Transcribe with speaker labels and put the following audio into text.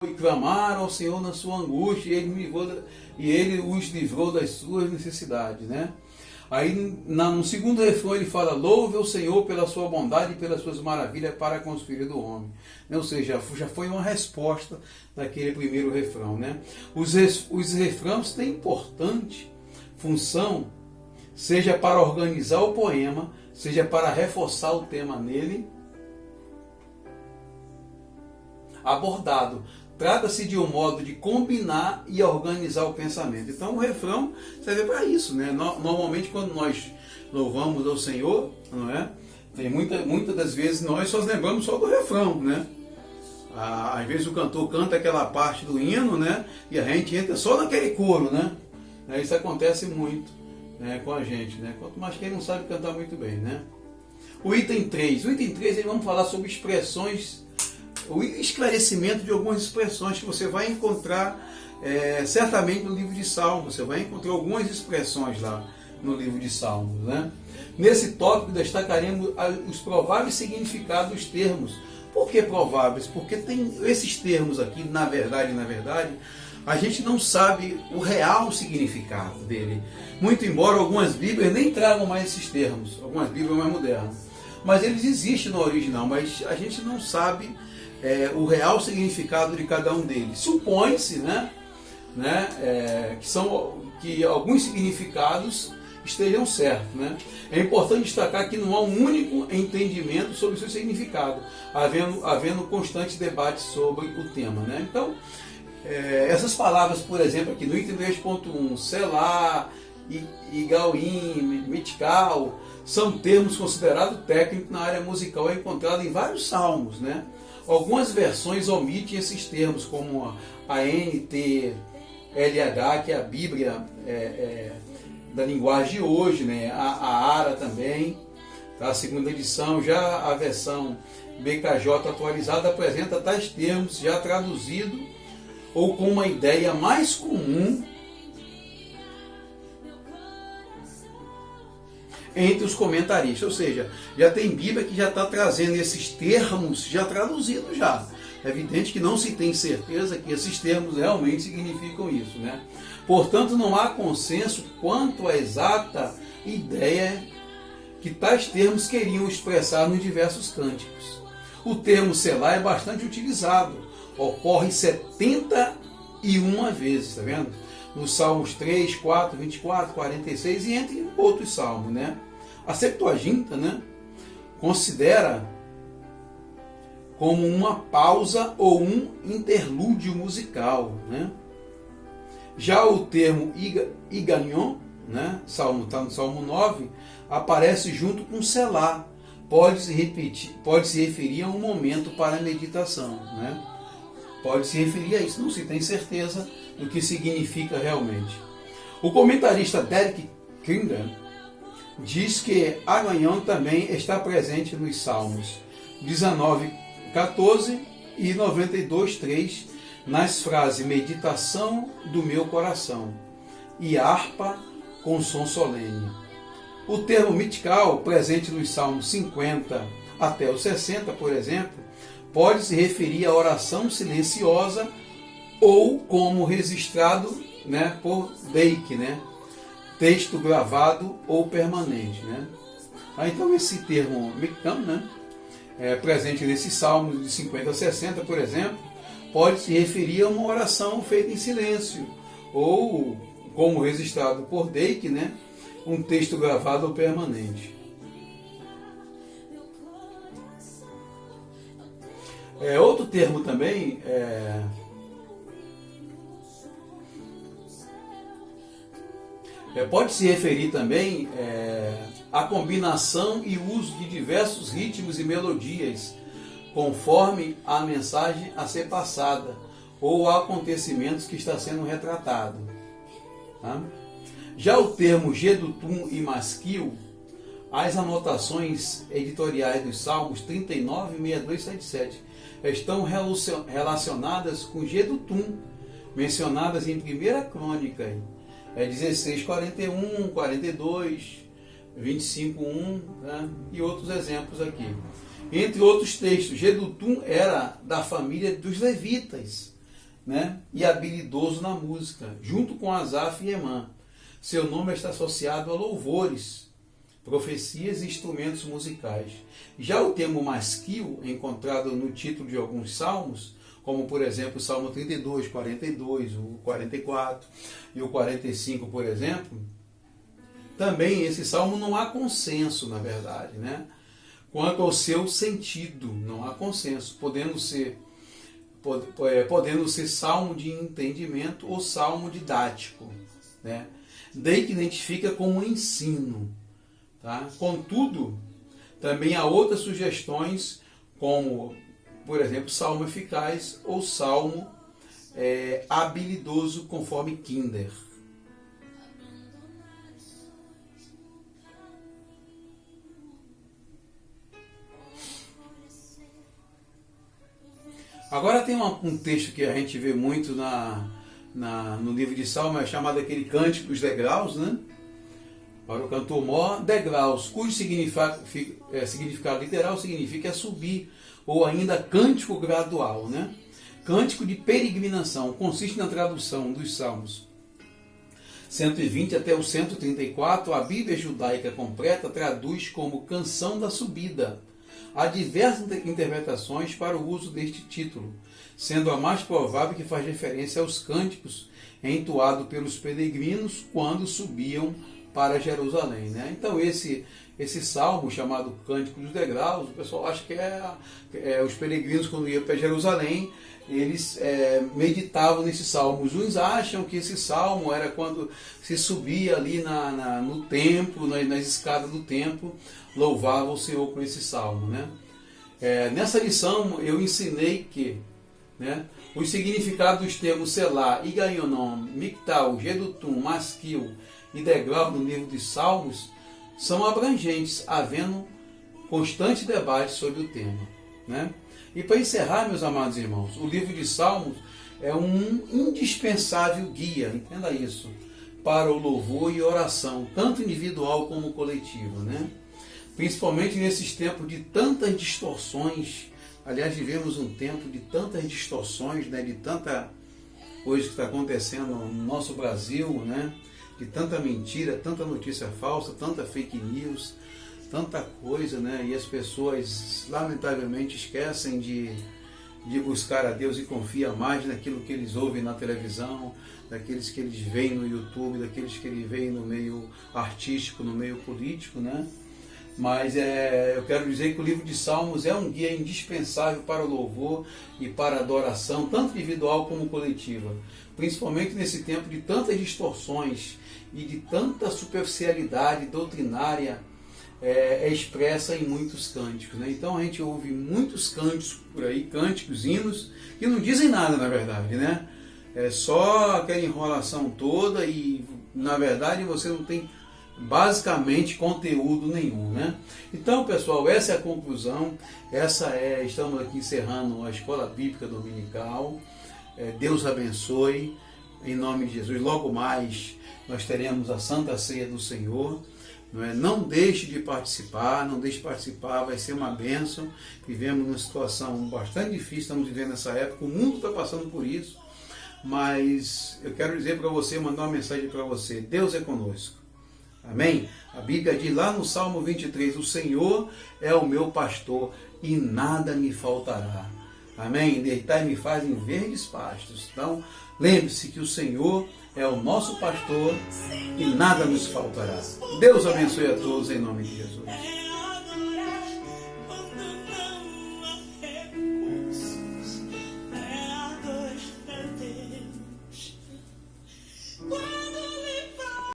Speaker 1: e clamaram ao Senhor na sua angústia, e ele os livrou das suas necessidades, né? Aí no segundo refrão ele fala: louve o Senhor pela sua bondade e pelas suas maravilhas para com os filhos do homem. Ou seja, já foi uma resposta daquele primeiro refrão, né? Os refrãos têm importante função, seja para organizar o poema, seja para reforçar o tema nele abordado. Trata-se de um modo de combinar e organizar o pensamento. Então o refrão serve para isso, né? Normalmente quando nós louvamos ao Senhor, não é? Tem muitas das vezes nós só lembramos só do refrão, né? Às vezes o cantor canta aquela parte do hino, né? E a gente entra só naquele coro, né? Isso acontece muito, né, com a gente, né? Quanto mais quem não sabe cantar muito bem, né? O item 3. O item 3 vamos falar sobre expressões, o esclarecimento de algumas expressões que você vai encontrar certamente no livro de Salmos. Você vai encontrar algumas expressões lá no livro de Salmos, né? Nesse tópico destacaremos os prováveis significados dos termos. Por que prováveis? Porque tem esses termos aqui, na verdade, a gente não sabe o real significado dele. Muito embora algumas Bíblias nem tragam mais esses termos, algumas Bíblias mais modernas. Mas eles existem no original, mas a gente não sabe o real significado de cada um deles. Supõe-se, que alguns significados estejam certos, né? É importante destacar que não há um único entendimento sobre o seu significado, havendo constante debate sobre o tema, né? Então, essas palavras, por exemplo, aqui no item 3.1, Selá, Igauim, Mitkal, são termos considerados técnicos na área musical, encontrado em vários salmos, né? Algumas versões omitem esses termos, como a NTLH, que é a Bíblia da linguagem de hoje, né? A ARA também, tá? A segunda edição. Já a versão BKJ atualizada apresenta tais termos já traduzidos ou com uma ideia mais comum entre os comentaristas. Ou seja, já tem Bíblia que já está trazendo esses termos já traduzidos já. É evidente que não se tem certeza que esses termos realmente significam isso, né? Portanto, não há consenso quanto à exata ideia que tais termos queriam expressar nos diversos cânticos. O termo Selá é bastante utilizado, ocorre 71 vezes, tá vendo? Nos Salmos 3, 4, 24, 46 e entre outros salmos, né? A Septuaginta, né, considera como uma pausa ou um interlúdio musical, né? Já o termo Iganion, né, está no Salmo 9, aparece junto com Selá. Pode se referir a um momento para meditação, né? Pode se referir a isso, não se tem certeza do que significa realmente. O comentarista Derek Kingdom diz que Agonion também está presente nos Salmos 19:14 e 92:3, nas frases meditação do meu coração e harpa com som solene. O termo Mitkal, presente nos Salmos 50 até os 60, por exemplo, pode se referir à oração silenciosa ou como registrado, né, por Deik, né, texto gravado ou permanente, né? Então esse termo Mitkal, né, presente nesses salmos de 50 a 60, por exemplo, pode se referir a uma oração feita em silêncio ou como registrado por Deik, né, um texto gravado ou permanente. Outro termo também pode se referir também à combinação e uso de diversos ritmos e melodias conforme a mensagem a ser passada ou a acontecimentos que está sendo retratado, tá? Já o termo Gedutum e Masquil, as anotações editoriais dos Salmos 39, 62 e 77 estão relacionadas com Gedutum, mencionadas em 1 Crônica, 16, 41, 42, 25, 1, né? E outros exemplos aqui. Entre outros textos, Gedutum era da família dos levitas, né? E habilidoso na música, junto com Asaf e Emã. Seu nome está associado a louvores, profecias e instrumentos musicais. Já o termo masquil, encontrado no título de alguns salmos, como por exemplo o Salmo 32, 42, o 44 e o 45, por exemplo, também esse salmo não há consenso, na verdade, né? Quanto ao seu sentido, não há consenso, podendo ser salmo de entendimento ou salmo didático, né? Daí que identifica como ensino. Tá? Contudo, também há outras sugestões, como, por exemplo, salmo eficaz ou salmo habilidoso, conforme Kinder. Agora tem um texto que a gente vê muito no livro de Salmo, é chamado aquele Cântico dos Degraus, né? Para o cantor mor, degraus, cujo significado literal significa subir, ou ainda cântico gradual, né? Cântico de peregrinação, consiste na tradução dos Salmos 120 até o 134, a Bíblia judaica completa traduz como canção da subida. Há diversas interpretações para o uso deste título, sendo a mais provável que faz referência aos cânticos entoados pelos peregrinos quando subiam para Jerusalém, né? Então esse salmo chamado Cântico dos Degraus, o pessoal acha que os peregrinos quando iam para Jerusalém, eles meditavam nesses salmos. Uns acham que esse salmo era quando se subia ali no templo, nas escadas do templo, louvava o Senhor com esse salmo, né? Nessa lição eu ensinei que, né, os significados dos termos Selá, Igaionom, Mictal, Gedutum, Masquil e Degrau no livro de Salmos são abrangentes, havendo constante debate sobre o tema, né? E para encerrar, meus amados irmãos, o livro de Salmos é um indispensável guia, entenda isso, para o louvor e oração, tanto individual como coletiva, né? Principalmente nesses tempos de tantas distorções. Aliás, vivemos um tempo de tantas distorções, né? De tanta coisa que está acontecendo no nosso Brasil, né? De tanta mentira, tanta notícia falsa, tanta fake news, tanta coisa, né? E as pessoas, lamentavelmente, esquecem de buscar a Deus e confiam mais naquilo que eles ouvem na televisão, daqueles que eles veem no YouTube, daqueles que eles veem no meio artístico, no meio político, né? Mas eu quero dizer que o livro de Salmos é um guia indispensável para o louvor e para a adoração, tanto individual como coletiva. Principalmente nesse tempo de tantas distorções e de tanta superficialidade doutrinária expressa em muitos cânticos, né? Então a gente ouve muitos cânticos por aí, cânticos, hinos, que não dizem nada, na verdade, né? É só aquela enrolação toda e, na verdade, você não tem basicamente conteúdo nenhum, né? Então, pessoal, essa é a conclusão. Estamos aqui encerrando a Escola Bíblica Dominical. Deus abençoe, em nome de Jesus. Logo mais nós teremos a Santa Ceia do Senhor. Não deixe de participar, vai ser uma bênção. Vivemos numa situação bastante difícil, estamos vivendo nessa época, o mundo está passando por isso, mas eu quero dizer para você, mandar uma mensagem para você: Deus é conosco. Amém? A Bíblia diz lá no Salmo 23, o Senhor é o meu pastor e nada me faltará. Amém? Deitar-me faz em verdes pastos. Então, lembre-se que o Senhor é o nosso pastor e nada nos faltará. Deus abençoe a todos em nome de Jesus.